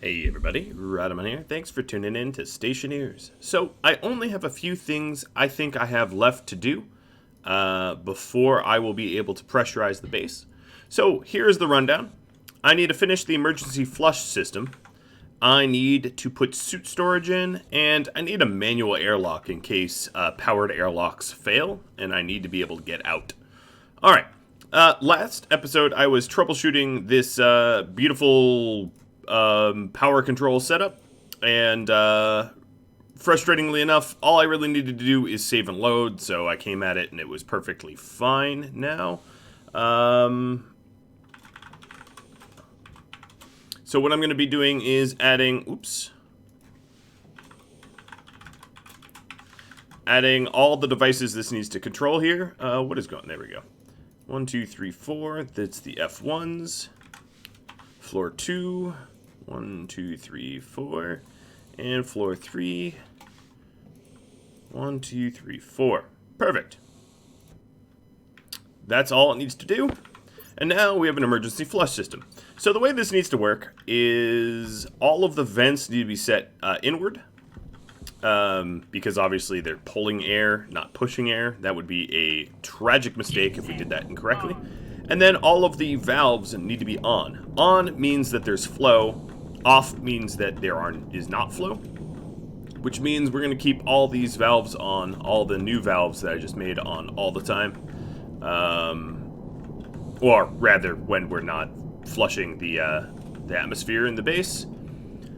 Hey everybody, Rhadamant here. Thanks for tuning in to Stationeers. So, I only have a few things I think I have left to do before I will be able to pressurize the base. So, here's the rundown. I need to finish the emergency flush system. I need to put suit storage in, and I need a manual airlock in case powered airlocks fail, and I need to be able to get out. Alright, last episode I was troubleshooting this beautiful power control setup, and frustratingly enough, all I really needed to do is save and load, so I came at it and it was perfectly fine now. So what I'm going to be doing is adding all the devices this needs to control here. What is going? There we go. 1, 2, 3, 4. That's the F1s. Floor 2. 1, 2, 3, 4. And floor 3. 1, 2, 3, 4. Perfect. That's all it needs to do. And now we have an emergency flush system. So the way this needs to work is all of the vents need to be set inward. Because obviously they're pulling air, not pushing air. That would be a tragic mistake if we did that incorrectly. And then all of the valves need to be on. On means that there's flow. Off means that there is not flow. Which means we're going to keep all these valves on, all the new valves that I just made on all the time. Or rather, when we're not flushing the atmosphere in the base.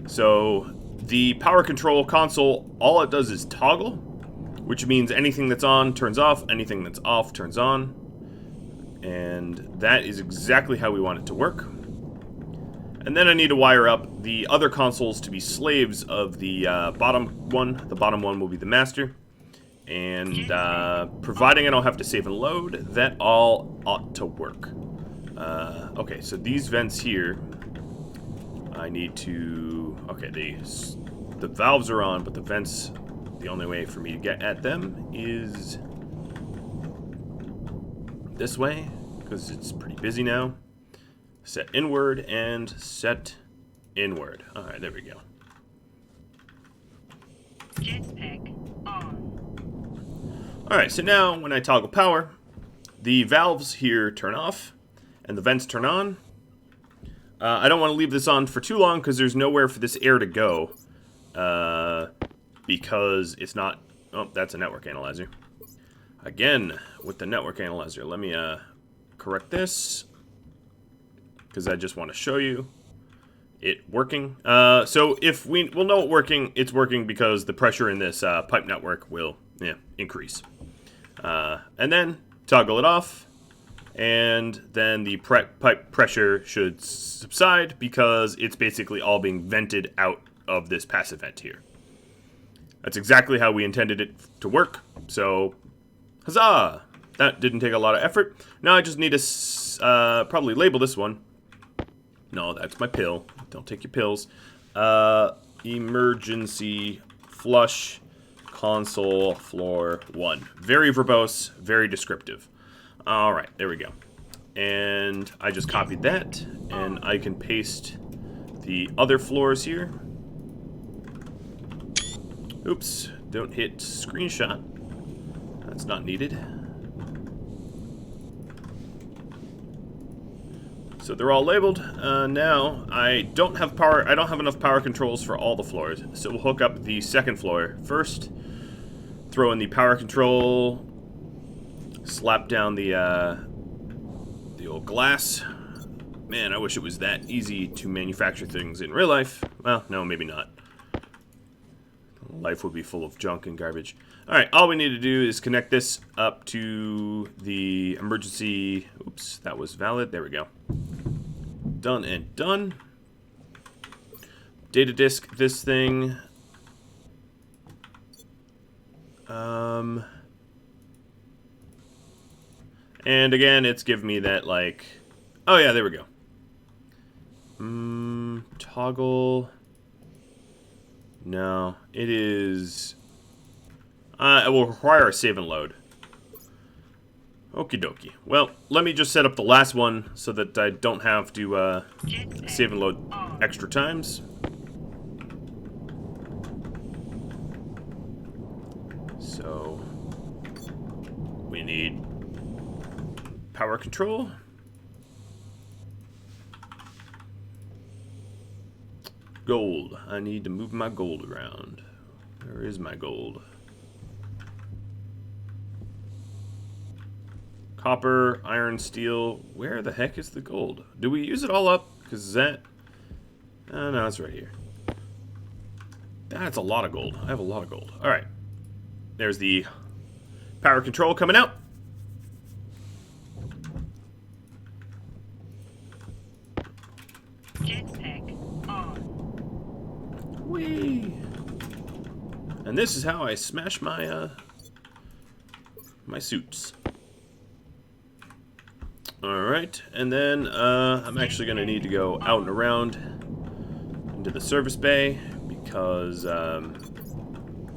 So the power control console, all it does is toggle, which means anything that's on turns off, anything that's off turns on. And that is exactly how we want it to work. And then I need to wire up the other consoles to be slaves of the bottom one. The bottom one will be the master. And providing I don't have to save and load, that all ought to work. Okay, so these vents here, I need to... Okay, the valves are on, but the vents, the only way for me to get at them is this way, because it's pretty busy now. Set inward and set inward. Alright, there we go. Jetpack on. Alright, so now when I toggle power, the valves here turn off and the vents turn on. I don't want to leave this on for too long because there's nowhere for this air to go. Because it's not... Oh, that's a network analyzer. Again, with the network analyzer, let me correct this. Because I just want to show you it working. So if we'll know it's working because the pressure in this pipe network will increase. And then toggle it off. And then the pipe pressure should subside because it's basically all being vented out of this passive vent here. That's exactly how we intended it to work. So, huzzah! That didn't take a lot of effort. Now I just need to probably label this one. No, that's my pill. Don't take your pills. Emergency flush console floor 1. Very verbose, very descriptive. Alright, there we go. And I just copied that, and I can paste the other floors here. Oops, don't hit screenshot. That's not needed. So they're all labeled. Now I don't have enough power controls for all the floors, so we'll hook up the second floor first. Throw in the power control. Slap down the old glass. Man, I wish it was that easy to manufacture things in real life. Well, no, maybe not. Life would be full of junk and garbage. Alright, all we need to do is connect this up to the emergency... Oops, that was valid. There we go. Done and done. Data disk this thing. And again, it's giving me that, like... Oh, yeah, there we go. Toggle... No, it is... it will require a save and load. Okie dokie. Well, let me just set up the last one so that I don't have to save and load extra times. So we need power control. Gold. I need to move my gold around. Where is my gold? Copper, iron, steel. Where the heck is the gold? Do we use it all up? Because that... Oh, no, it's right here. That's a lot of gold. I have a lot of gold. Alright. There's the power control coming out. Jetpack on. Whee! And this is how I smash my, my suits. Alright, and then, I'm actually going to need to go out and around into the service bay, because,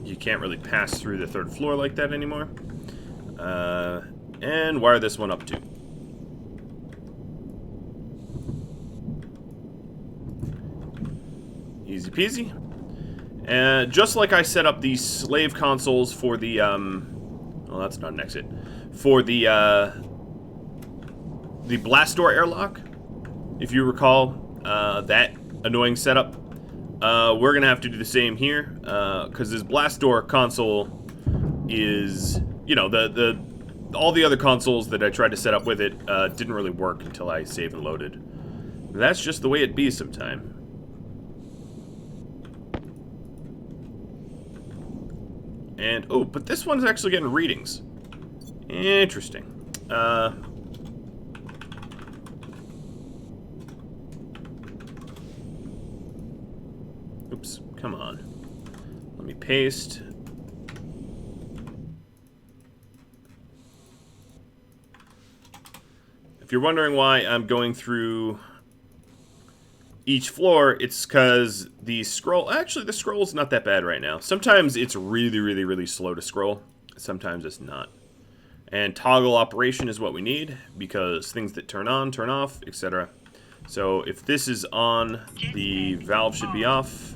you can't really pass through the third floor like that anymore. And wire this one up too. Easy peasy. And just like I set up these slave consoles for the, well, that's not an exit. For the blast door airlock, if you recall, that annoying setup, we're gonna have to do the same here, because this blast door console is, you know, all the other consoles that I tried to set up with it didn't really work until I saved and loaded. That's just the way it be sometime. And, oh, but this one's actually getting readings. Interesting. Oops, come on. Let me paste. If you're wondering why I'm going through each floor, it's because the scroll... Actually, the scroll's not that bad right now. Sometimes it's really, really, really slow to scroll. Sometimes it's not. And toggle operation is what we need, because things that turn on, turn off, etc. So if this is on, the valve should be off.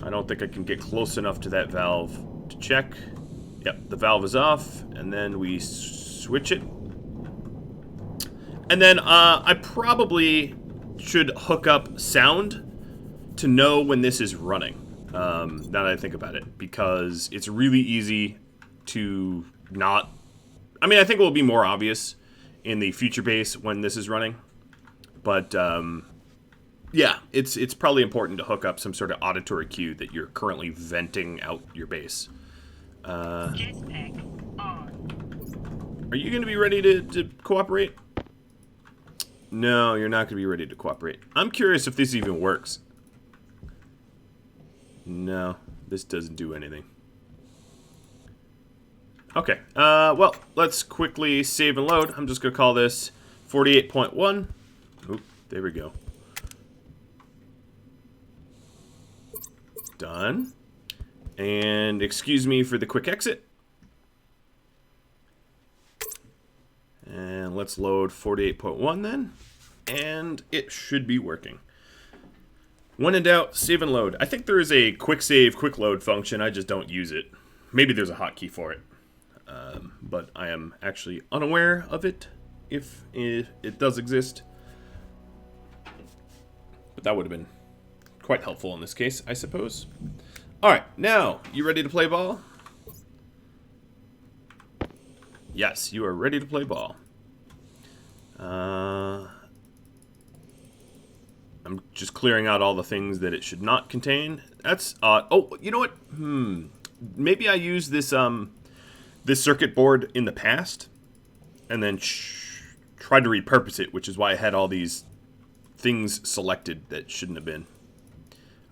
I don't think I can get close enough to that valve to check. Yep, the valve is off, and then we switch it. And then I probably should hook up sound to know when this is running, now that I think about it, because it's really easy to not... I mean, I think it will be more obvious in the future base when this is running, but yeah, it's probably important to hook up some sort of auditory cue that you're currently venting out your base. Jetpack on. Are you going to be ready to cooperate? No, you're not going to be ready to cooperate. I'm curious if this even works. No, this doesn't do anything. Okay, well, let's quickly save and load. I'm just going to call this 48.1. Oop, there we go. Done. And excuse me for the quick exit. And let's load 48.1 then. And it should be working. When in doubt, save and load. I think there is a quick save, quick load function. I just don't use it. Maybe there's a hotkey for it. But I am actually unaware of it, if it does exist. But that would have been quite helpful in this case, I suppose. Alright, now, you ready to play ball? Yes, you are ready to play ball. I'm just clearing out all the things that it should not contain. That's odd. Oh, you know what? Maybe I used this this circuit board in the past, and then tried to repurpose it, which is why I had all these things selected that shouldn't have been.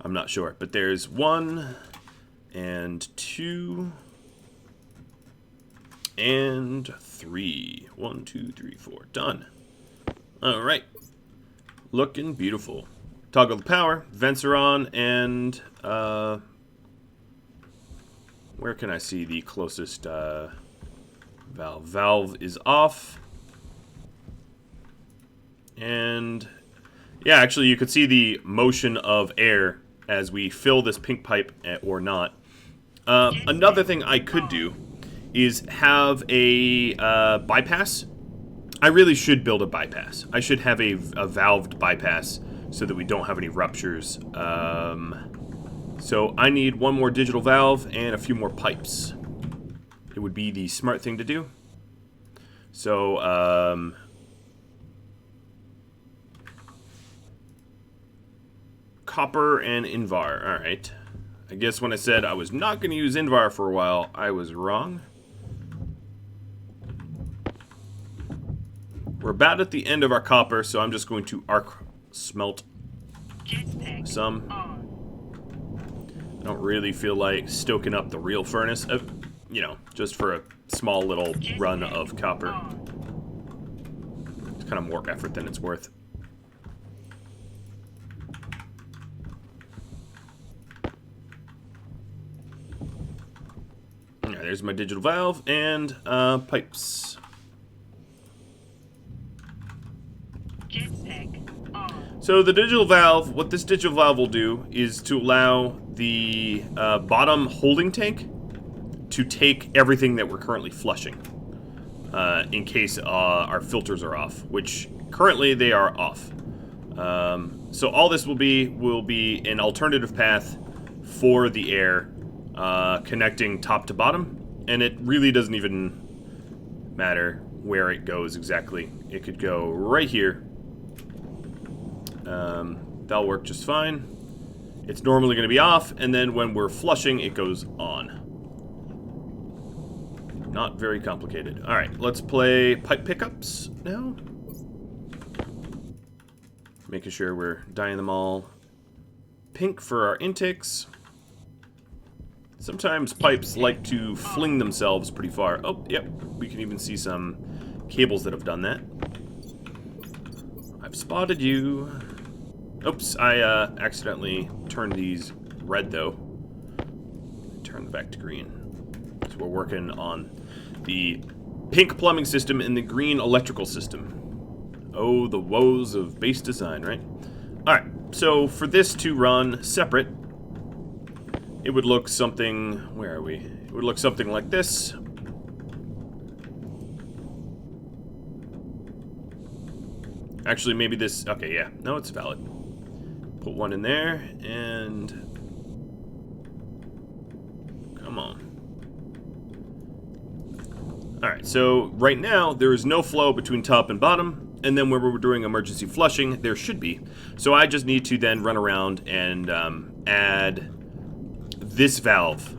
I'm not sure, but there's 1 and 2 and 3. 1, 2, 3, 4. Done. All right. Looking beautiful. Toggle the power. Vents are on, and where can I see the closest valve? Valve is off. And yeah, actually you could see the motion of air as we fill this pink pipe, or not. Another thing I could do is have a bypass. I really should build a bypass. I should have a valved bypass so that we don't have any ruptures. So I need one more digital valve and a few more pipes. It would be the smart thing to do. So, copper and Invar. Alright. I guess when I said I was not going to use Invar for a while, I was wrong. We're about at the end of our copper, so I'm just going to arc smelt some. I don't really feel like stoking up the real furnace, you know, just for a small little run of copper. It's kind of more effort than it's worth. Alright, there's my digital valve and pipes. So the digital valve, what this digital valve will do is to allow the bottom holding tank to take everything that we're currently flushing in case our filters are off, which currently they are off. So all this will be an alternative path for the air connecting top to bottom, and it really doesn't even matter where it goes exactly. It could go right here. That'll work just fine. It's normally going to be off, and then when we're flushing, it goes on. Not very complicated. Alright, let's play pipe pickups now. Making sure we're dyeing them all pink for our intakes. Sometimes pipes like to fling themselves pretty far. Oh, yep, we can even see some cables that have done that. I've spotted you. Oops, I accidentally turned these red, though. Turn them back to green. So we're working on the pink plumbing system and the green electrical system. Oh, the woes of base design, right? Alright, so for this to run separate, it would look something... Where are we? It would look something like this. Actually, maybe this... Okay, yeah. No, it's valid. Put one in there, and... Come on. Alright, so right now, there is no flow between top and bottom, and then when we're doing emergency flushing, there should be. So I just need to then run around and add this valve.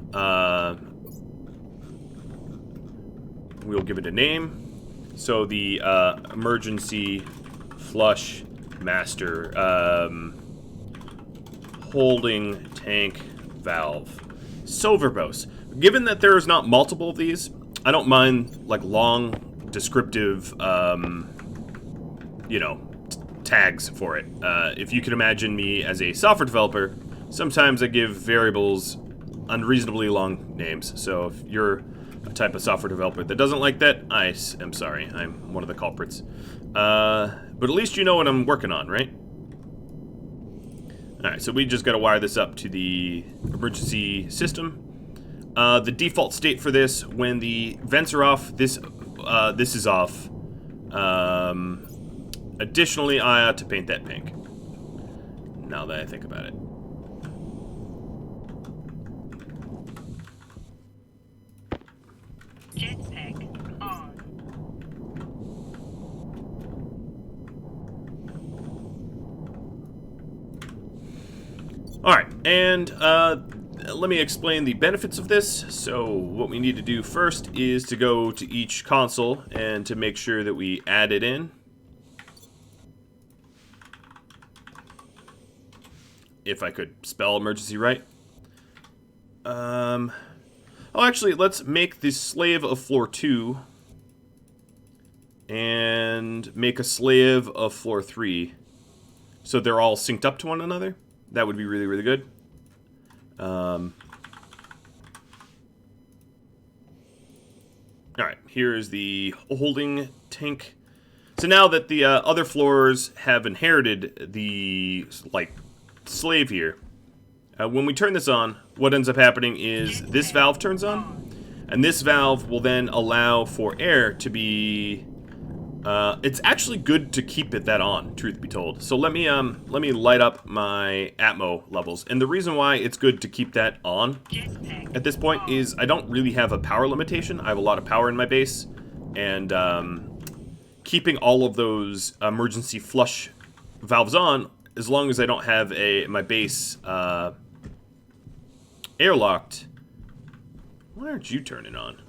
We'll give it a name. So the emergency flush master holding tank valve. So verbose. Given that there is not multiple of these, I don't mind like long descriptive you know, tags for it. If you can imagine me as a software developer, sometimes I give variables unreasonably long names. So if you're a type of software developer that doesn't like that, I am sorry. I'm one of the culprits. But at least you know what I'm working on, right? Alright, so we just got to wire this up to the emergency system. The default state for this, when the vents are off, this is off. Additionally, I ought to paint that pink. Now that I think about it. Jetpack on. Alright, and let me explain the benefits of this. So what we need to do first is to go to each console and to make sure that we add it in. If I could spell emergency right. Oh, actually, let's make the slave of floor 2 and make a slave of floor 3 so they're all synced up to one another. That would be really, really good. Alright, here is the holding tank. So now that the other floors have inherited the, like, slave here, When we turn this on, what ends up happening is this valve turns on, and this valve will then allow for air to be... it's actually good to keep it that on, truth be told. So let me light up my Atmo levels. And the reason why it's good to keep that on at this point is I don't really have a power limitation. I have a lot of power in my base, and keeping all of those emergency flush valves on, as long as I don't have my base airlocked. Why aren't you turning on?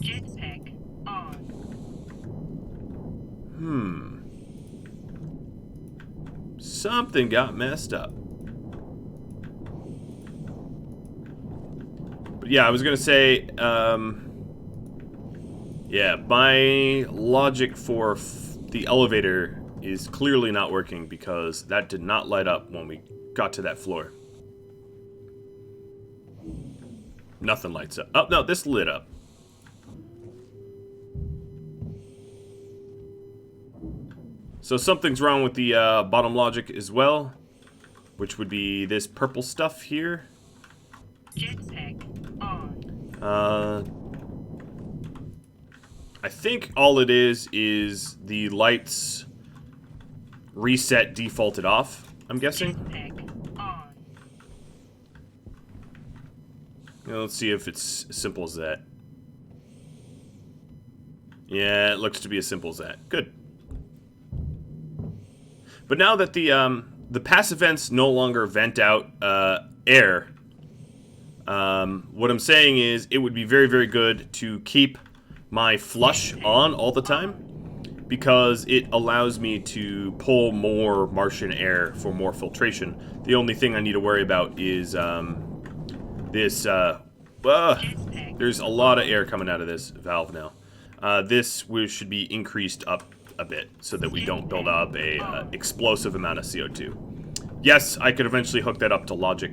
Jetpack on. Something got messed up. But yeah, I was gonna say, yeah, my logic for the elevator is clearly not working because that did not light up when we got to that floor. Nothing lights up. Oh, no, this lit up. So something's wrong with the bottom logic as well, which would be this purple stuff here. Jetpack on. I think all it is the lights reset defaulted off, I'm guessing. Jetpack on. Let's see if it's as simple as that. Yeah, it looks to be as simple as that. Good. But now that the passive vents no longer vent out air, what I'm saying is it would be very, very good to keep my flush on all the time, because it allows me to pull more Martian air for more filtration. The only thing I need to worry about is this, there's a lot of air coming out of this valve now. This should be increased up a bit so that we don't build up a explosive amount of CO2. Yes, I could eventually hook that up to logic.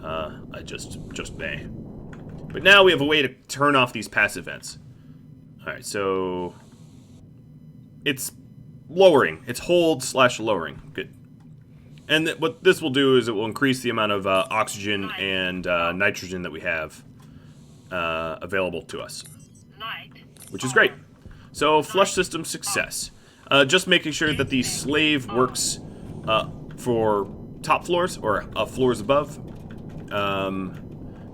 I just may. But now we have a way to turn off these passive vents. Alright, so it's lowering. It's hold/lowering. Good. And what this will do is it will increase the amount of oxygen and nitrogen that we have available to us, which is great. So flush system success. Just making sure that the slave works for top floors or floors above.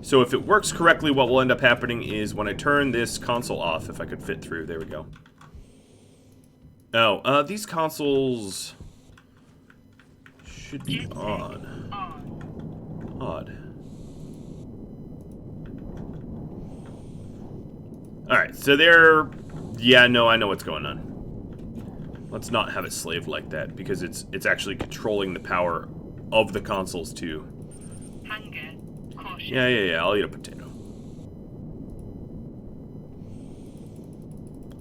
So if it works correctly, what will end up happening is when I turn this console off, if I could fit through, there we go. Oh, these consoles should be on. Odd. Alright, so they're... Yeah, no, I know what's going on. Let's not have it slaved like that, because it's actually controlling the power of the consoles too. Hunger. Caution. Yeah, I'll eat a potato.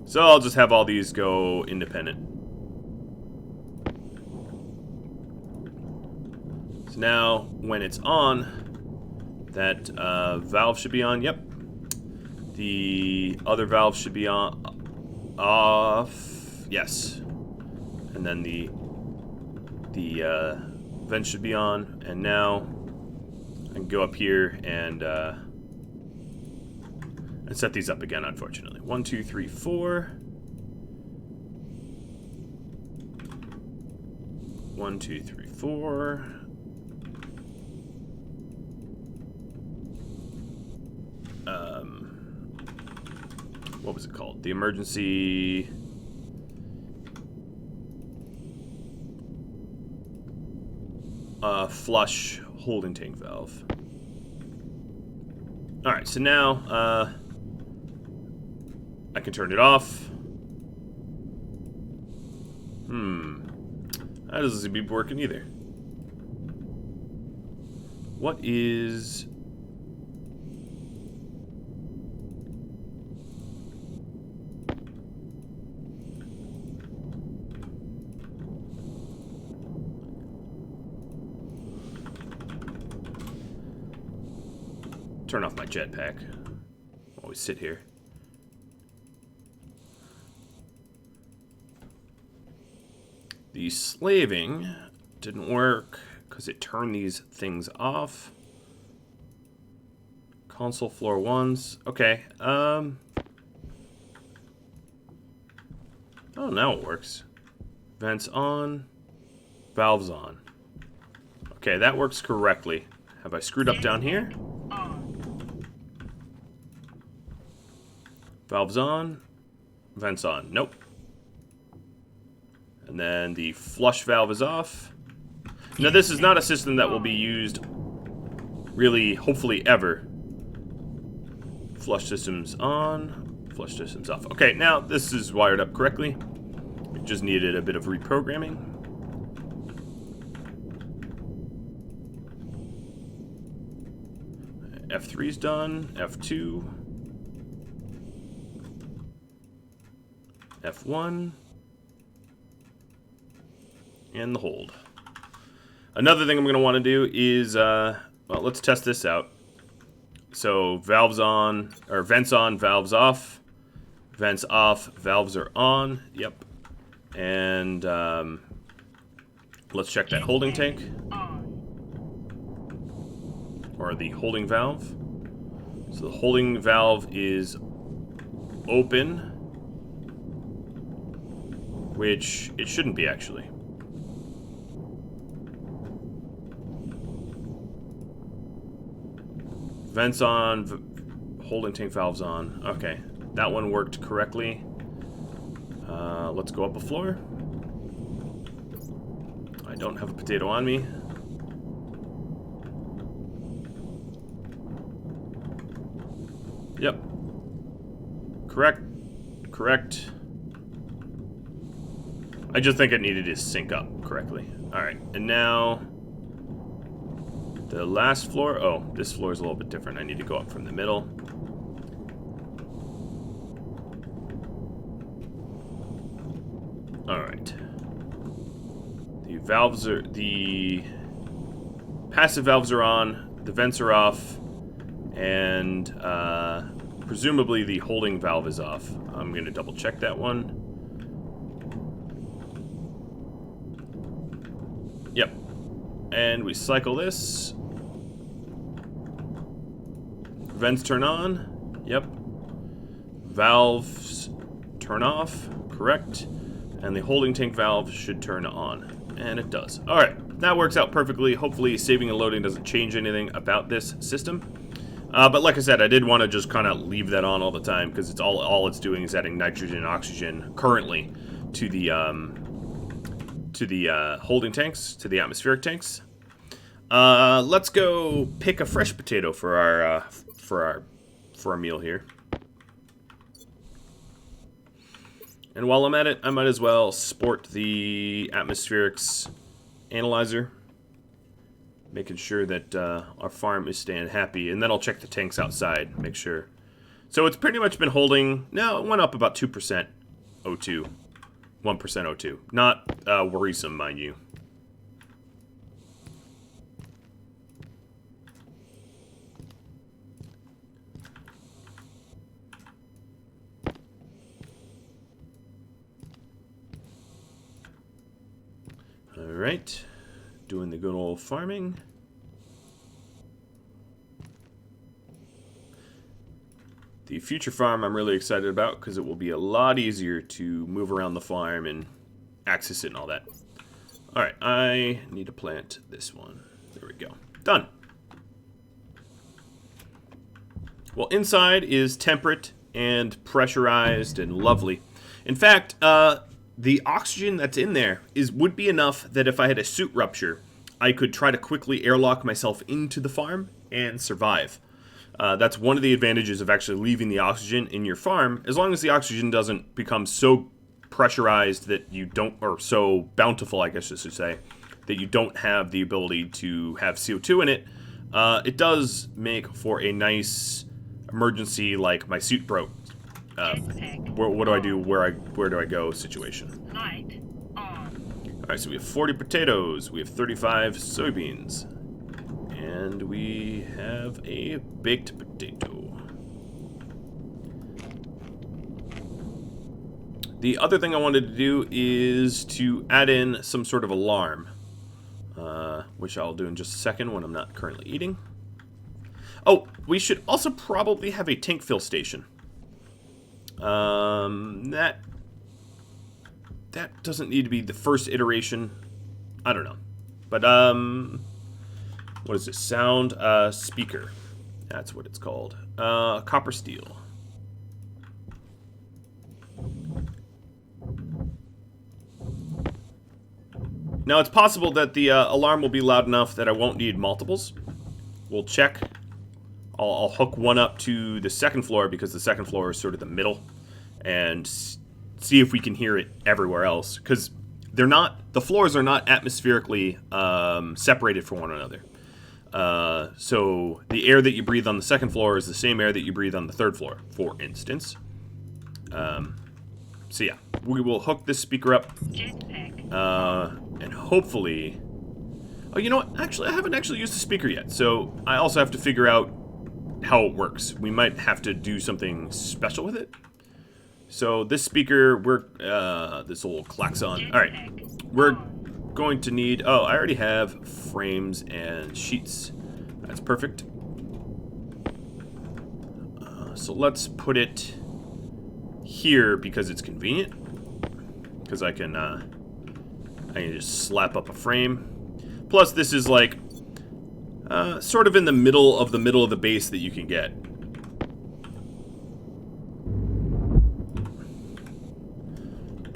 So I'll just have all these go independent. So now, when it's on, that valve should be on, yep. The other valve should be on, off, yes. And then the vent should be on, and now I can go up here and set these up again, unfortunately. 1, 2, 3, 4. 1, 2, 3, 4. What was it called? The emergency... flush holding tank valve. Alright, so now, I can turn it off. That doesn't seem to be working either. What is... Turn off my jetpack while we sit here. The slaving didn't work because it turned these things off. Console floor ones. Okay. Oh, now it works. Vents on. Valves on. Okay, that works correctly. Have I screwed up down here? On. Valves on. Vents on. Nope. And then the flush valve is off. Now, this is not a system that will be used really, hopefully, ever. Flush systems on. Flush systems off. Okay, now this is wired up correctly. It just needed a bit of reprogramming. F3's done. F2. F1. And the hold. Another thing I'm going to want to do is, well, let's test this out. So, valves on, or vents on, valves off. Vents off, valves are on. Yep. And, let's check that holding tank. Or the holding valve. So, the holding valve is open. Which it shouldn't be, actually. Vents on, holding tank valves on. Okay, that one worked correctly. Let's go up a floor. I don't have a potato on me. Yep. Correct. I just think it needed to sync up correctly. Alright, and now the last floor. Oh, this floor is a little bit different. I need to go up from the middle. Alright. The valves are... the passive valves are on. The vents are off. And presumably the holding valve is off. I'm going to double check that one. Yep. And we cycle this. Vents turn on. Yep. Valves turn off. Correct. And the holding tank valve should turn on. And it does. Alright. That works out perfectly. Hopefully saving and loading doesn't change anything about this system. But like I said, I did want to just kind of leave that on all the time because it's all it's doing is adding nitrogen and oxygen currently to the holding tanks, to the atmospheric tanks. Let's go pick a fresh potato for our meal here. And while I'm at it, I might as well sport the atmospherics analyzer, making sure that our farm is staying happy, and then I'll check the tanks outside, make sure. So it's pretty much been holding. No, it went up about 2% O2. 1% O2. Not worrisome, mind you. Alright. Doing the good old farming. The future farm I'm really excited about because it will be a lot easier to move around the farm and access it and all that. Alright, I need to plant this one. There we go. Done. Well, inside is temperate and pressurized and lovely. In fact, the oxygen that's in there would be enough that if I had a suit rupture, I could try to quickly airlock myself into the farm and survive. That's one of the advantages of actually leaving the oxygen in your farm, as long as the oxygen doesn't become so pressurized that you don't, or so bountiful, I guess I should say, that you don't have the ability to have CO2 in it. It does make for a nice emergency, like my suit broke. What do I do? Where do I go? Situation. Light on. All right, so we have 40 potatoes. We have 35 soybeans, and we have a baked potato. The other thing I wanted to do is to add in some sort of alarm, which I'll do in just a second when I'm not currently eating. Oh, we should also probably have a tank fill station. That doesn't need to be the first iteration. I don't know. But, what is this? Sound speaker. That's what it's called. Copper steel. Now, it's possible that the alarm will be loud enough that I won't need multiples. We'll check. I'll hook one up to the second floor because the second floor is sort of the middle, and see if we can hear it everywhere else. Because they're not, the floors are not atmospherically separated from one another. So the air that you breathe on the second floor is the same air that you breathe on the third floor, for instance. So yeah, we will hook this speaker up, and hopefully... Oh, you know what? Actually, I haven't actually used the speaker yet, so I also have to figure out how it works. We might have to do something special with it. So this speaker, this old klaxon. All right, we're going to need... Oh, I already have frames and sheets. That's perfect. So let's put it here because it's convenient. Because I can just slap up a frame. Plus, this is like sort of in the middle of the base that you can get.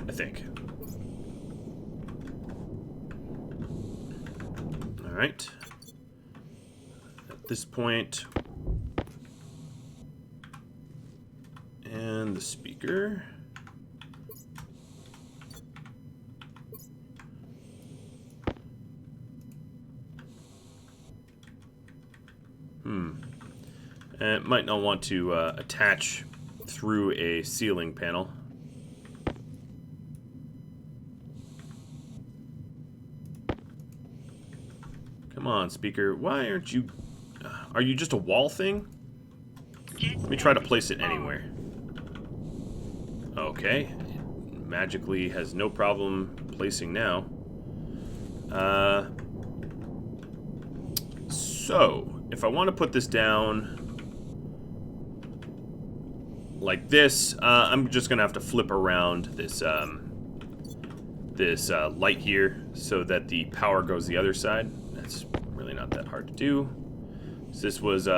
I think. All right. At this point, and the speaker. And it might not want to attach through a ceiling panel. Come on, speaker. Why aren't you... are you just a wall thing? Let me try to place it anywhere. Okay. It magically has no problem placing now. So, if I want to put this down like this, I'm just gonna have to flip around this light here so that the power goes the other side. That's really not that hard to do. So this was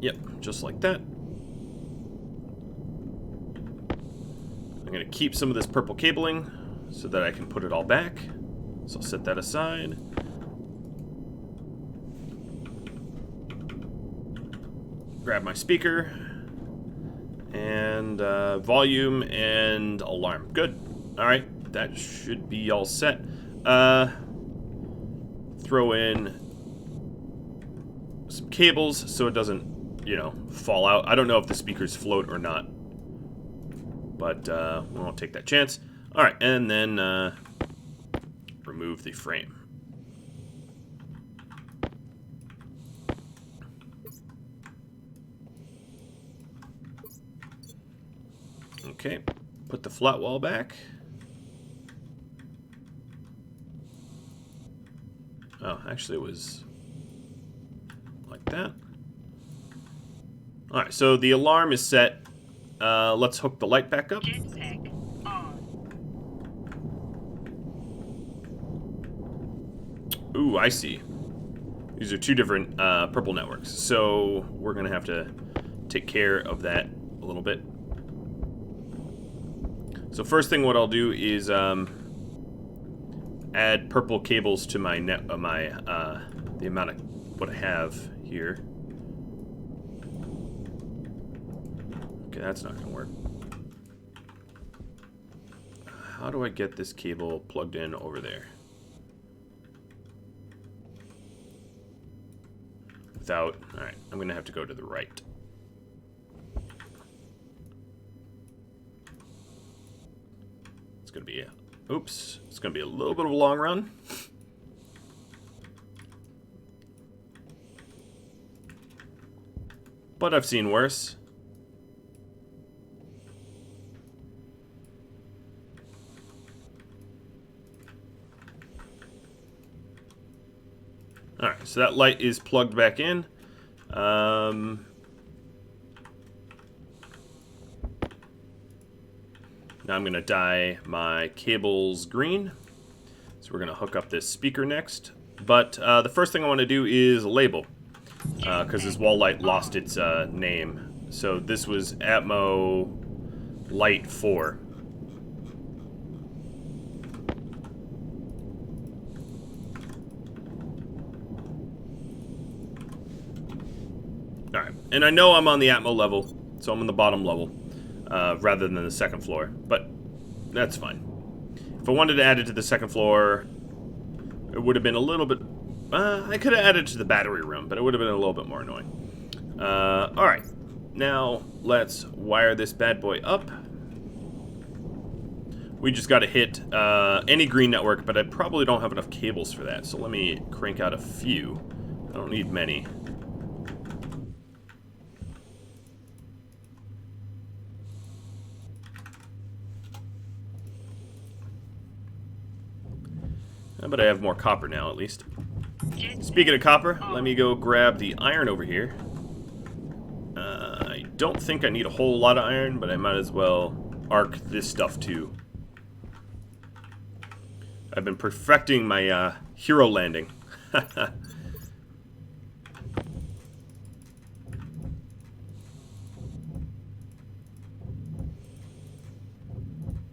yep, just like that. I'm gonna keep some of this purple cabling so that I can put it all back. So I'll set that aside. Grab my speaker, and volume and alarm. Good. All right, that should be all set. Throw in some cables so it doesn't, you know, fall out. I don't know if the speakers float or not, but we won't take that chance. All right, and then remove the frame. Okay, put the flat wall back. Oh, actually it was like that. Alright, so the alarm is set. Let's hook the light back up. Jetpack on. Ooh, I see. These are two different purple networks. So we're going to have to take care of that a little bit. So first thing what I'll do is add purple cables to my the amount of what I have here. Okay, that's not going to work. How do I get this cable plugged in over there? Without... Alright, I'm going to have to go to the right. It's going to be... Oops. It's going to be a little bit of a long run. But I've seen worse. Alright, so that light is plugged back in. Now I'm going to dye my cables green. So we're going to hook up this speaker next. But the first thing I want to do is label. Because this wall light lost its name. So this was Atmo Light 4. Alright, and I know I'm on the Atmo level, so I'm on the bottom level, rather than the second floor, but that's fine. If I wanted to add it to the second floor, it would have been a little bit... I could have added it to the battery room, but it would have been a little bit more annoying. Alright, now let's wire this bad boy up. We just got to hit any green network, but I probably don't have enough cables for that, so let me crank out a few. I don't need many. But I have more copper now, at least. Speaking of copper, let me go grab the iron over here. I don't think I need a whole lot of iron, but I might as well arc this stuff too. I've been perfecting my hero landing.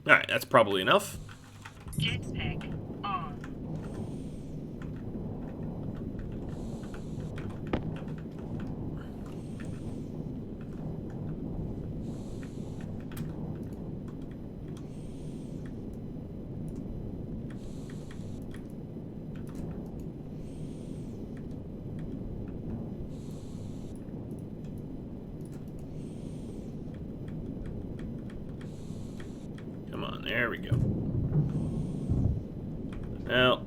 Alright, that's probably enough. Jetpack on. Come on, there we go. Now,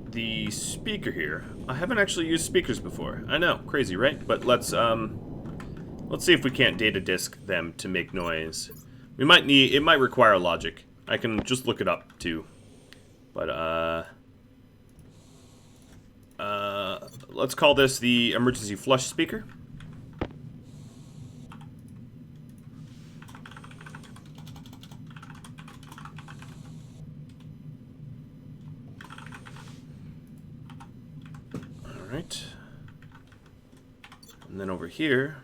the speaker here. I haven't actually used speakers before. I know, crazy, right? But let's see if we can't data disk them to make noise. We might need, it might require logic. I can just look it up too. But let's call this the emergency flush speaker. Alright. And then over here.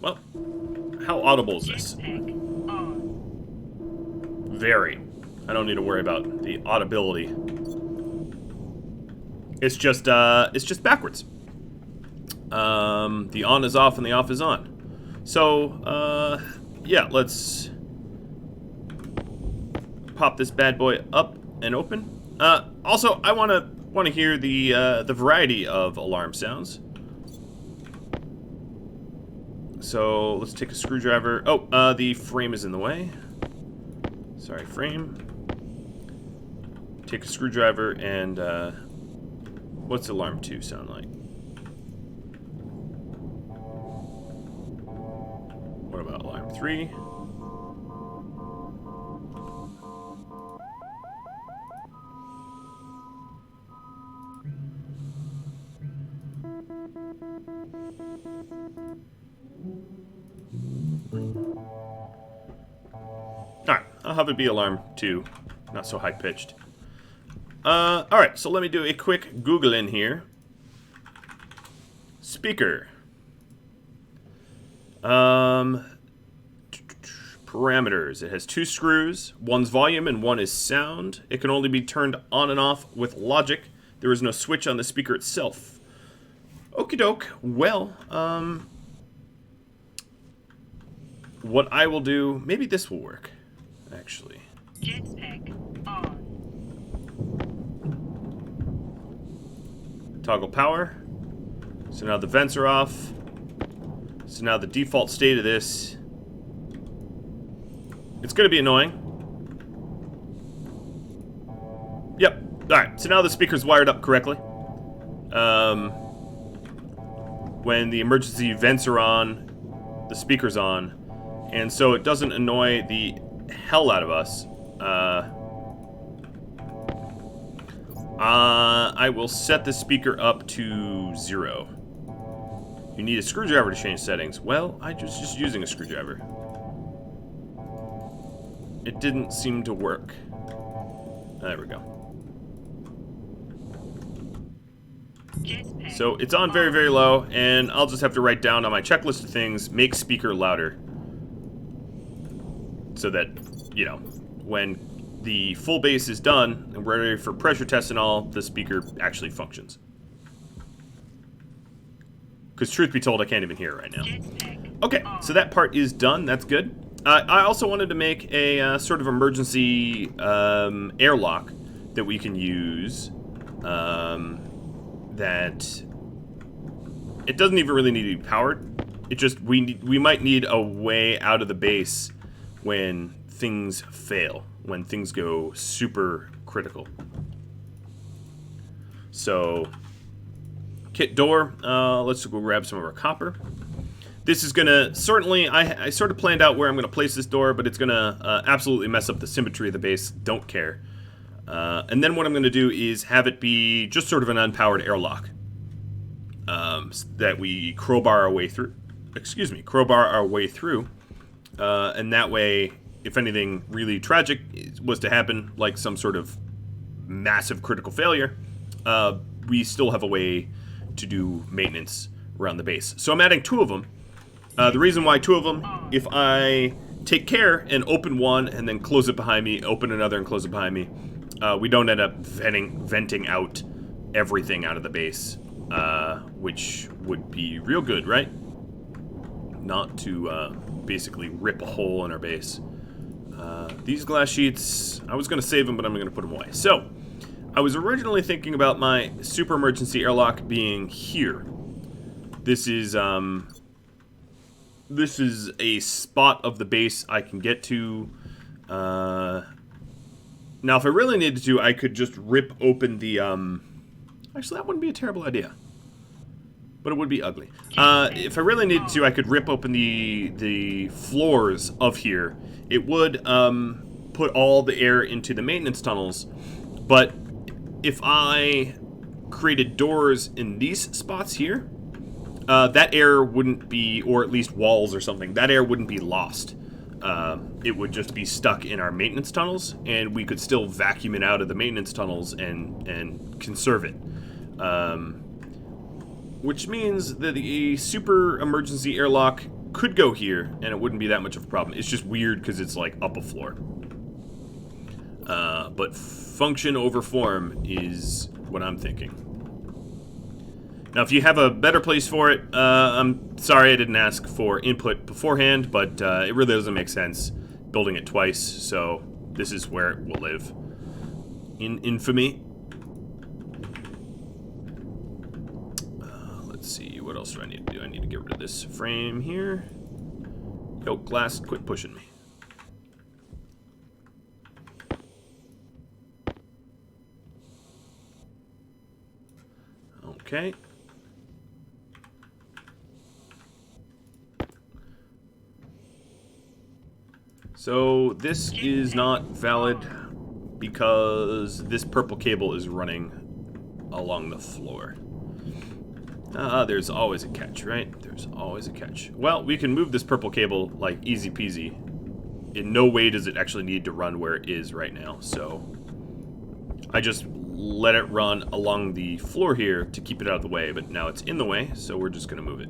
Well, how audible is this? Jetpack on. Very. I don't need to worry about the audibility. It's just backwards. The on is off and the off is on. So, yeah, let's pop this bad boy up and open. Also, I want to hear the variety of alarm sounds. So let's take a screwdriver. Oh, the frame is in the way. Sorry, frame. Take a screwdriver and what's alarm 2 sound like? What about alarm 3? Alright, I'll have it be alarm 2. Not so high-pitched. Alright, so let me do a quick Google in here. Speaker. Parameters. It has 2 screws. One's volume and one is sound. It can only be turned on and off with logic. There is no switch on the speaker itself. Okie doke. Well, what I will do... Maybe this will work, actually. Jetpack on. Toggle power. So now the vents are off. So now the default state of this. It's going to be annoying. Alright, so now the speaker's wired up correctly. When the emergency vents are on, the speaker's on, and so it doesn't annoy the hell out of us. I will set the speaker up to 0. You need a screwdriver to change settings. Well, I was just using a screwdriver. It didn't seem to work. There we go. So it's on very, very low, and I'll just have to write down on my checklist of things, make speaker louder. So that, you know, when the full bass is done, and we're ready for pressure tests and all, the speaker actually functions. Because truth be told, I can't even hear it right now. Okay, so that part is done. That's good. I also wanted to make a sort of emergency airlock that we can use. That it doesn't even really need to be powered. It just we might need a way out of the base when things fail, when things go super critical. So, kit door. Let's go grab some of our copper. This is gonna certainly. I sort of planned out where I'm gonna place this door, but it's gonna absolutely mess up the symmetry of the base. Don't care. And then what I'm going to do is have it be just sort of an unpowered airlock that we crowbar our way through. Excuse me, crowbar our way through. And that way, if anything really tragic was to happen, like some sort of massive critical failure, we still have a way to do maintenance around the base. So I'm adding 2 of them. The reason why 2 of them, if I take care and open one and then close it behind me, open another and close it behind me, we don't end up venting out everything out of the base, which would be real good, right? Not to basically rip a hole in our base. These glass sheets, I was going to save them, but I'm going to put them away. So, I was originally thinking about my super emergency airlock being here. This is a spot of the base I can get to. Now, if I really needed to, I could just rip open the, actually, that wouldn't be a terrible idea. But it would be ugly. If I really needed to, I could rip open the floors of here. It would, put all the air into the maintenance tunnels. But if I created doors in these spots here, that air wouldn't be, or at least walls or something, that air wouldn't be lost. It would just be stuck in our maintenance tunnels, and we could still vacuum it out of the maintenance tunnels and conserve it. Which means that the super emergency airlock could go here, and it wouldn't be that much of a problem. It's just weird because it's like up a floor. But function over form is what I'm thinking. Now, if you have a better place for it, I'm sorry I didn't ask for input beforehand, but it really doesn't make sense building it twice, so this is where it will live. In infamy. Let's see, what else do I need to do? I need to get rid of this frame here. Yo, glass, quit pushing me. Okay. So this is not valid because this purple cable is running along the floor. There's always a catch, right? There's always a catch. Well, we can move this purple cable like easy peasy. In no way does it actually need to run where it is right now, so I just let it run along the floor here to keep it out of the way, but now it's in the way, so we're just gonna move it.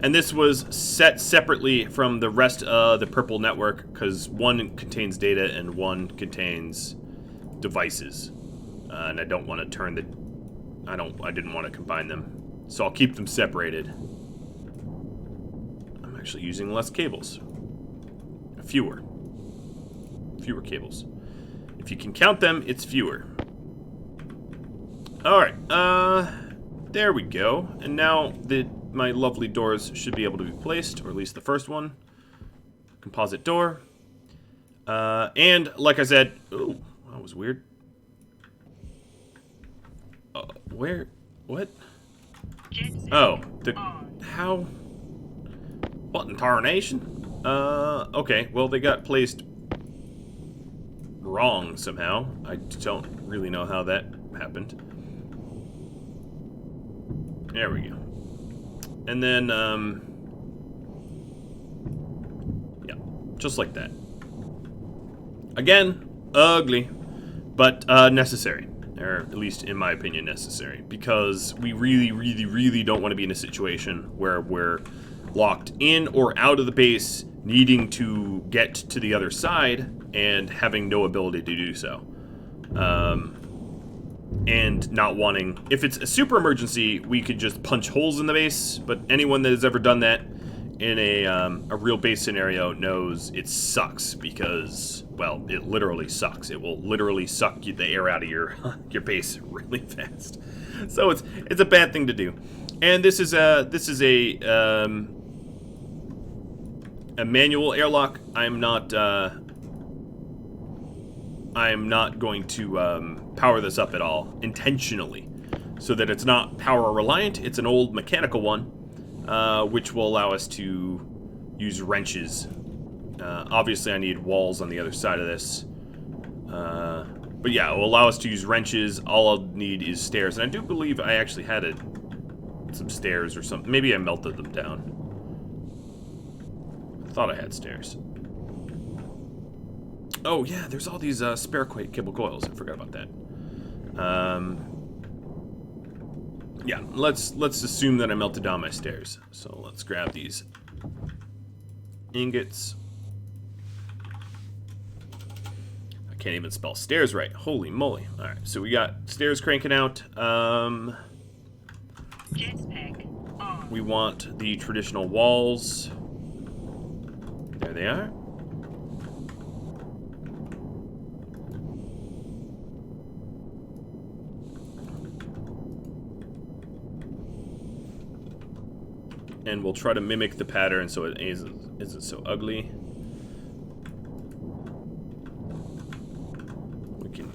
And this was set separately from the rest of the purple network because one contains data and one contains devices. And I don't want to turn the... I didn't want to combine them. So I'll keep them separated. I'm actually using less cables. Fewer. Fewer cables. If you can count them, it's fewer. Alright, There we go. And now my lovely doors should be able to be placed, or at least the first one. Composite door. And like I said, ooh, that was weird. Where? What? Jetpack Oh, on. how? What in tarnation? Okay, well they got placed wrong somehow. I don't really know how that happened. There we go. And then, yeah, just like that. Again, ugly, but necessary. Or at least in my opinion necessary. Because we really, really, really don't want to be in a situation where we're locked in or out of the base, needing to get to the other side, and having no ability to do so. And not wanting... If it's a super emergency, we could just punch holes in the base, but anyone that has ever done that in a real base scenario knows it sucks because, well, it literally sucks. It will literally suck the air out of your base really fast. So it's a bad thing to do. And this is a manual airlock. I'm not going to power this up at all intentionally, so that it's not power reliant. It's an old mechanical one, which will allow us to use wrenches. Obviously, I need walls on the other side of this, but yeah, it will allow us to use wrenches. All I'll need is stairs, and I do believe I actually had some stairs or something. Maybe I melted them down. I thought I had stairs. Oh yeah, there's all these spare cable coils. I forgot about that. Yeah, let's assume that I melted down my stairs. So let's grab these ingots. I can't even spell stairs right. Holy moly! All right, so we got stairs cranking out. Jetpack on. We want the traditional walls. There they are. And we'll try to mimic the pattern so it isn't so ugly. We can...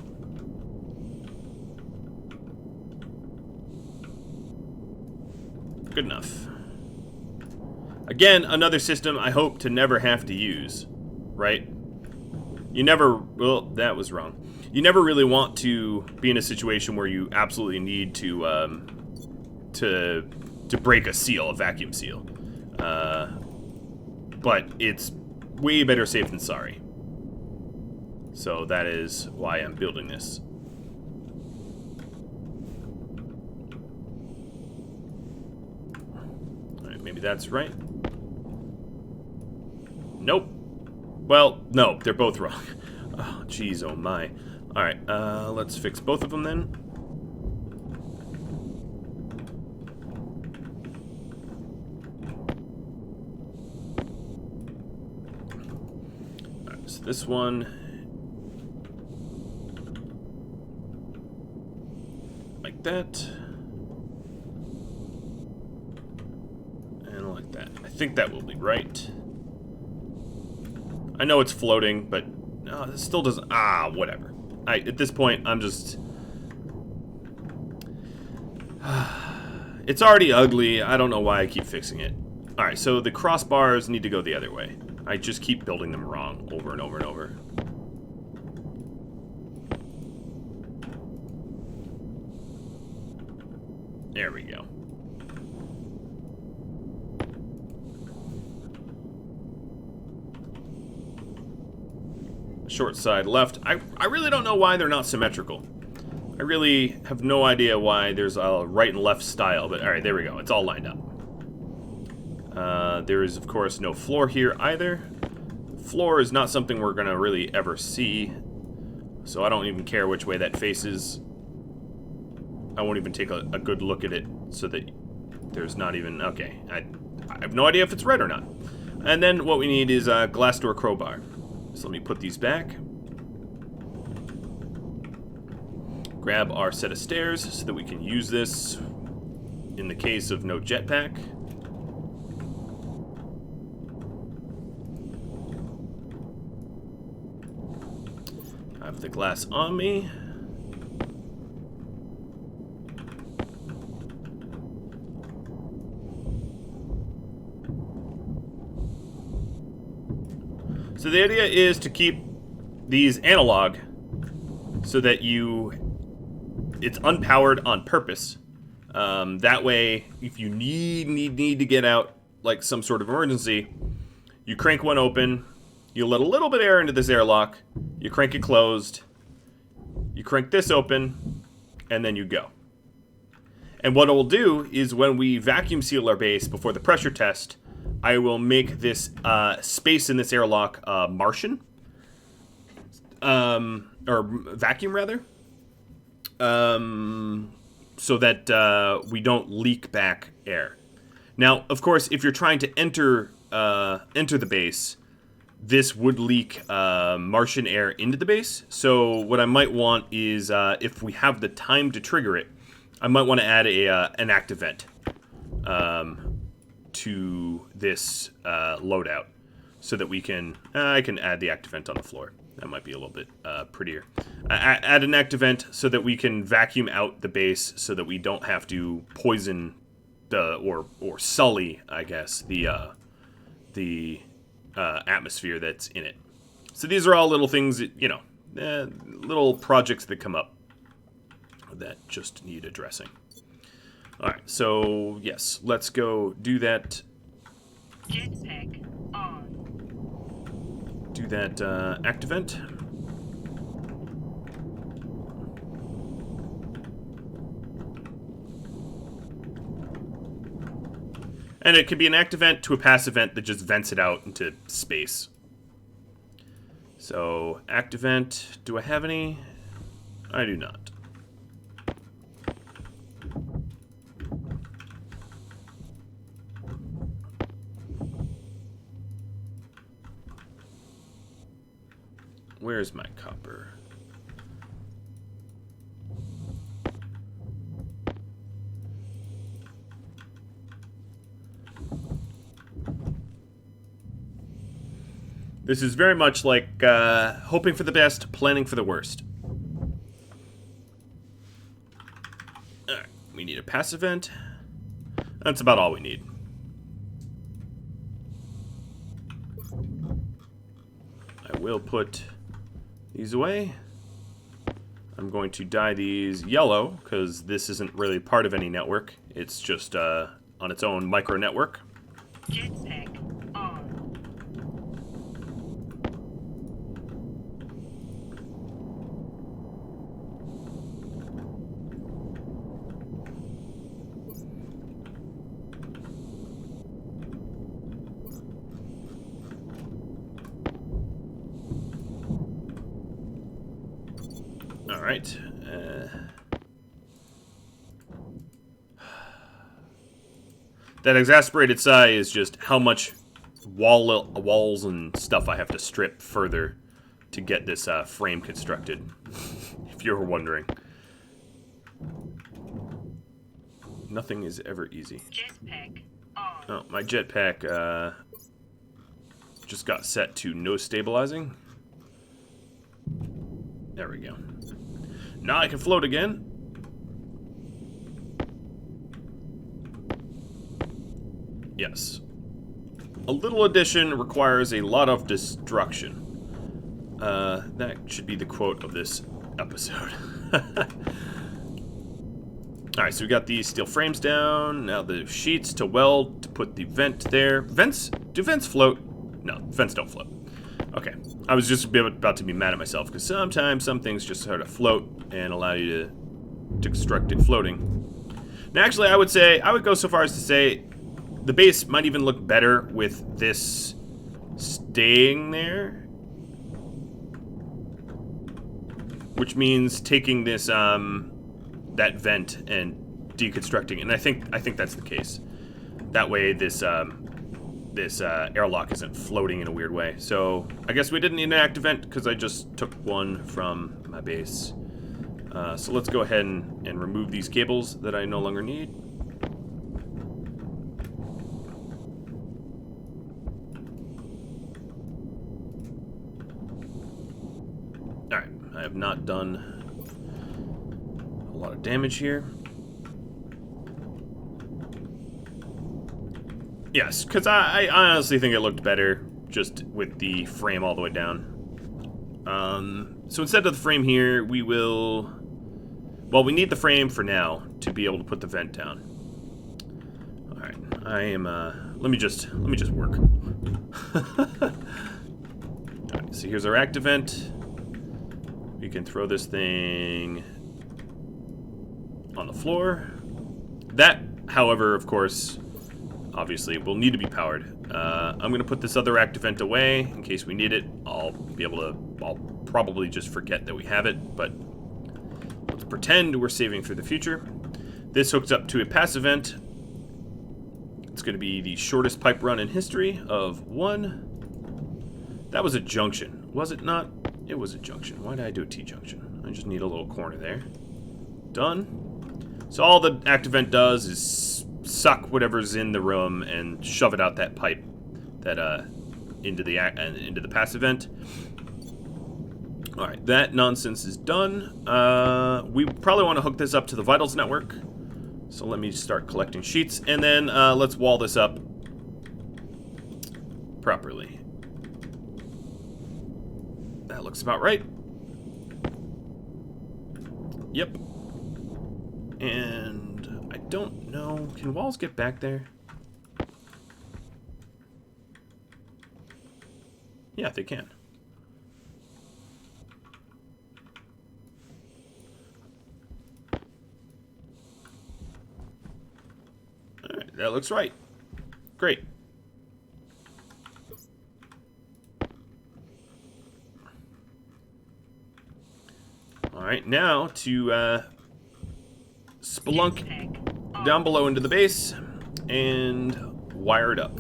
Good enough. Again, another system I hope to never have to use, right? You never... Well, that was wrong. You never really want to be in a situation where you absolutely need to break a seal, a vacuum seal. But it's way better safe than sorry. So that is why I'm building this. Alright, maybe that's right. Nope. Well, no, they're both wrong. Oh, jeez, oh my. Alright, let's fix both of them then. Alright, so this one... like that. And like that. I think that will be right. I know it's floating, but no, it still doesn't... Ah, whatever. At this point, I'm just... It's already ugly. I don't know why I keep fixing it. Alright, so the crossbars need to go the other way. I just keep building them wrong over and over and over. There we go. Short side left. I really don't know why they're not symmetrical. I really have no idea why there's a right and left style, but alright, there we go. It's all lined up. There is, of course, no floor here either. Floor is not something we're going to really ever see, so I don't even care which way that faces. I won't even take a good look at it so that there's not even... Okay, I have no idea if it's red or not. And then what we need is a glass door crowbar. So let me put these back. Grab our set of stairs so that we can use this in the case of no jetpack. I have the glass on me. So the idea is to keep these analog so that it's unpowered on purpose. That way, if you need to get out, like some sort of emergency, you crank one open, you let a little bit of air into this airlock, you crank it closed, you crank this open, and then you go. And what it will do is when we vacuum seal our base before the pressure test, I will make this space in this airlock Martian. Or vacuum, rather. So that we don't leak back air. Now, of course, if you're trying to enter the base, this would leak Martian air into the base. So what I might want is, if we have the time to trigger it, I might want to add an active vent to this loadout, so that we can. I can add the active vent on the floor. That might be a little bit prettier. Add an active vent so that we can vacuum out the base, so that we don't have to poison or sully, I guess, the atmosphere that's in it. So these are all little things that, little projects that come up that just need addressing. All right, so yes, let's go do that. Jetpack on. Do that active vent. And it could be an active vent to a passive vent that just vents it out into space. So, active vent, do I have any? I do not. Where's my copper? This is very much like hoping for the best, planning for the worst. Alright, we need a passive vent. That's about all we need. I will put these away. I'm going to dye these yellow, because this isn't really part of any network. It's just on its own micro network. Jetpack on. Alright. That exasperated sigh is just how much walls and stuff I have to strip further to get this frame constructed, if you were wondering. Nothing is ever easy. Jetpack on. Oh, my jetpack just got set to no stabilizing. There we go. Now I can float again. Yes. A little addition requires a lot of destruction. That should be the quote of this episode. Alright, so we got these steel frames down. Now the sheets to weld to put the vent there. Vents? Do vents float? No, vents don't float. Okay. I was just about to be mad at myself, because sometimes some things just sort of float and allow you to construct it floating. Now, actually, I would go so far as to say the base might even look better with this staying there. Which means taking this, that vent and deconstructing it. And I think that's the case. That way this airlock isn't floating in a weird way. So I guess we didn't need an active vent because I just took one from my base. So let's go ahead and remove these cables that I no longer need. have not done a lot of damage here. Yes, because I honestly think it looked better just with the frame all the way down. So instead of the frame here, we will... Well, we need the frame for now to be able to put the vent down. All right, I am. Let me just work. All right, so here's our active vent. We can throw this thing on the floor. That, however, of course, obviously, will need to be powered. I'm gonna put this other active vent away in case we need it. I'll probably just forget that we have it, but let's pretend we're saving for the future. This hooks up to a passive vent. It's going to be the shortest pipe run in history of 1. That was a junction, was it not? It was a junction. Why did I do a T-junction? I just need a little corner there. Done. So all the active vent does is suck whatever's in the room and shove it out that pipe that into the passive vent. All right, that nonsense is done. We probably want to hook this up to the vitals network. So let me start collecting sheets, and then let's wall this up properly. That looks about right. Yep. And I don't know, can walls get back there? Yeah, they can. Alright, that looks right. Great. Alright, now to spelunk down below into the base and wire it up.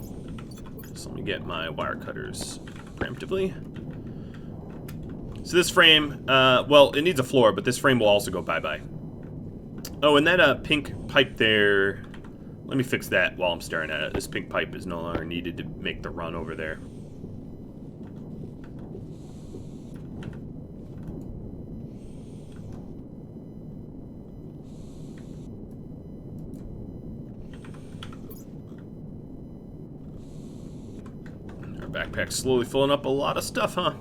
So let me get my wire cutters preemptively. So this frame, well, it needs a floor, but this frame will also go bye-bye. Oh, and that pink pipe there, let me fix that while I'm staring at it. This pink pipe is no longer needed to make the run over there. Our backpack's slowly filling up a lot of stuff, huh?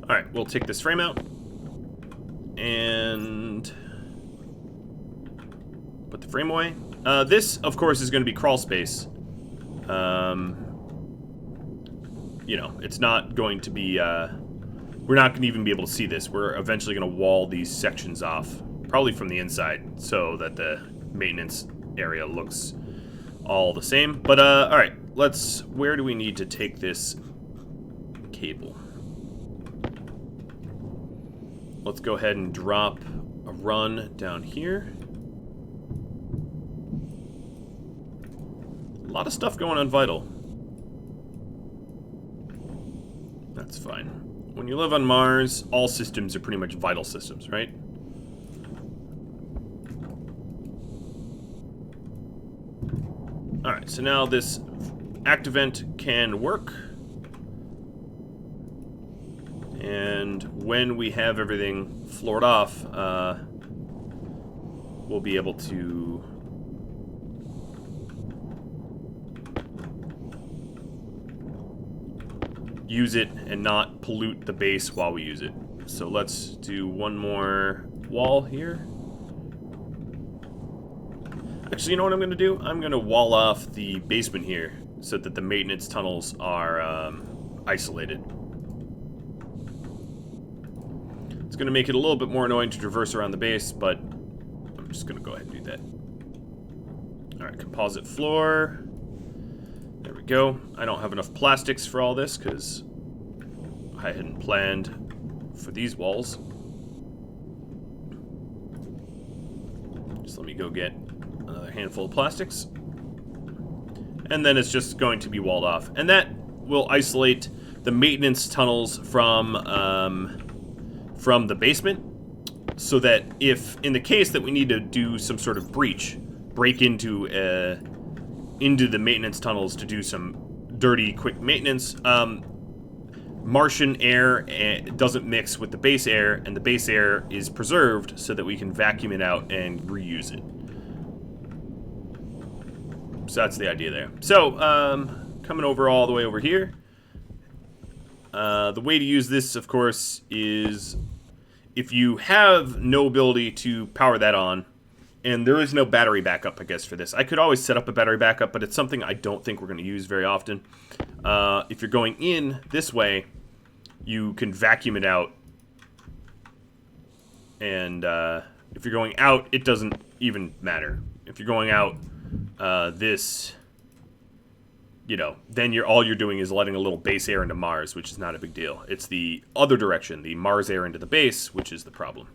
Alright, we'll take this frame out and put the frame away. This, of course, is going to be crawl space. You know, it's not going to be, we're not going to even be able to see this. We're eventually going to wall these sections off, probably from the inside, so that the maintenance area looks all the same. But, alright, where do we need to take this cable? Let's go ahead and drop a run down here. A lot of stuff going on Vital. That's fine. When you live on Mars, all systems are pretty much vital systems, right? Alright, so now this Activent can work. And when we have everything floored off, we'll be able to use it and not pollute the base while we use it. So let's do one more wall here. Actually, you know what I'm going to do? I'm going to wall off the basement here so that the maintenance tunnels are isolated. It's going to make it a little bit more annoying to traverse around the base, but I'm just going to go ahead and do that. Alright, composite floor. There we go. I don't have enough plastics for all this because I hadn't planned for these walls. Just let me go get another handful of plastics. And then it's just going to be walled off. And that will isolate the maintenance tunnels from the basement, so that if, in the case that we need to do some sort of breach, break into the maintenance tunnels to do some dirty, quick maintenance, Martian air doesn't mix with the base air, and the base air is preserved so that we can vacuum it out and reuse it. So that's the idea there. So, coming over all the way over here. The way to use this, of course, is if you have no ability to power that on, and there is no battery backup, I guess, for this. I could always set up a battery backup, but it's something I don't think we're going to use very often. If you're going in this way, you can vacuum it out. And if you're going out, it doesn't even matter. If you're going out this, you know, then all you're doing is letting a little base air into Mars, which is not a big deal. It's the other direction, the Mars air into the base, which is the problem.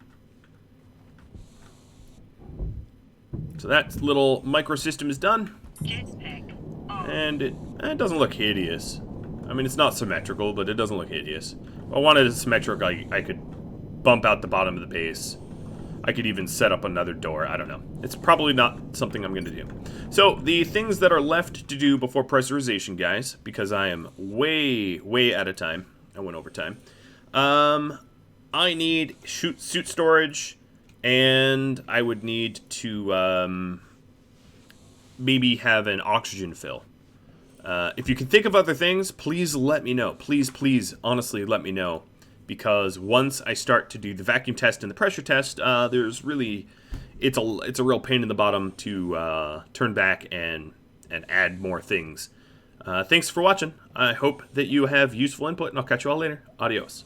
So that little microsystem is done. Jetpack on. And it doesn't look hideous. I mean, it's not symmetrical, but it doesn't look hideous. If I wanted it symmetrical, I could bump out the bottom of the base. I could even set up another door. I don't know. It's probably not something I'm going to do. So, the things that are left to do before pressurization, guys, because I am way, way out of time. I went over time. I need suit storage, and I would need to maybe have an oxygen fill. If you can think of other things, please let me know. Please, please, honestly, let me know. Because once I start to do the vacuum test and the pressure test, there's really, it's a real pain in the bottom to turn back and add more things. Thanks for watching. I hope that you have useful input, and I'll catch you all later. Adios.